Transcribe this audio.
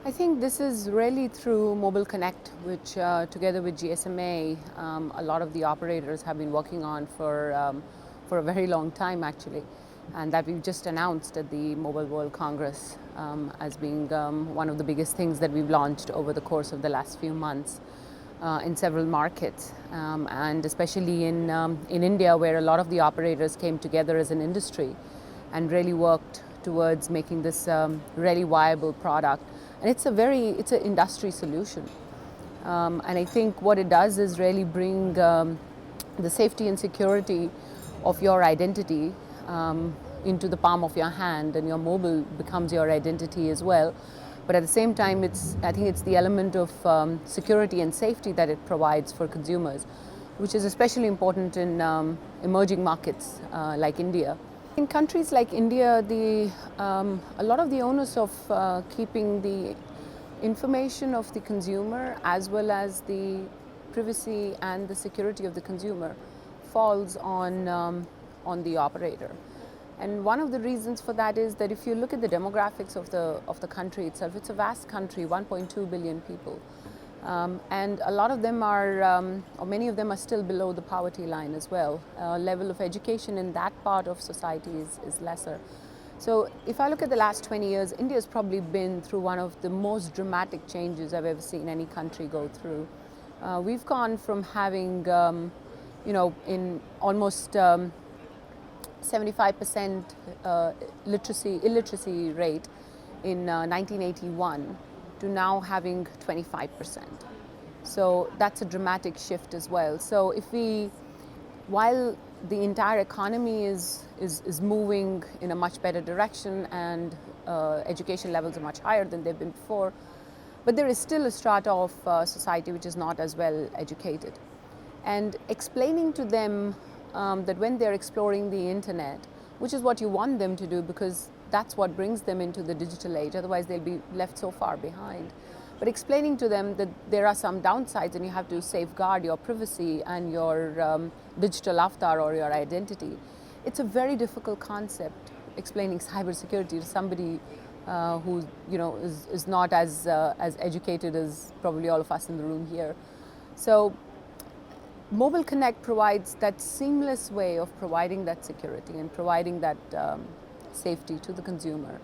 I think this is really through Mobile Connect, which together with GSMA, a lot of the operators have been working on for a very long time actually, and that we've just announced at the Mobile World Congress as being one of the biggest things that we've launched over the course of the last few months in several markets, and especially in India, where a lot of the operators came together as an industry and really worked towards making this really viable product. And it's an industry solution. And I think what it does is really bring the safety and security of your identity into the palm of your hand, and your mobile becomes your identity as well. But at the same time, I think it's the element of security and safety that it provides for consumers, which is especially important in emerging markets like India. In countries like India, a lot of the onus of keeping the information of the consumer as well as the privacy and the security of the consumer falls on the operator. And one of the reasons for that is that if you look at the demographics of the country itself, it's a vast country, 1.2 billion people. And a lot of them are, or many of them are still below the poverty line as well. Level of education in that part of society is lesser. So if I look at the last 20 years, India's probably been through one of the most dramatic changes I've ever seen any country go through. We've gone from having, in almost 75% illiteracy rate in 1981 to now having 25%. So that's a dramatic shift as well. So while the entire economy is moving in a much better direction and education levels are much higher than they've been before, but there is still a strata of society which is not as well educated. And explaining to them that when they're exploring the internet, which is what you want them to do because that's what brings them into the digital age, otherwise they'll be left so far behind. But explaining to them that there are some downsides and you have to safeguard your privacy and your digital avatar or your identity. It's a very difficult concept, explaining cybersecurity to somebody who is not as educated as probably all of us in the room here. So Mobile Connect provides that seamless way of providing that security and providing that safety to the consumer.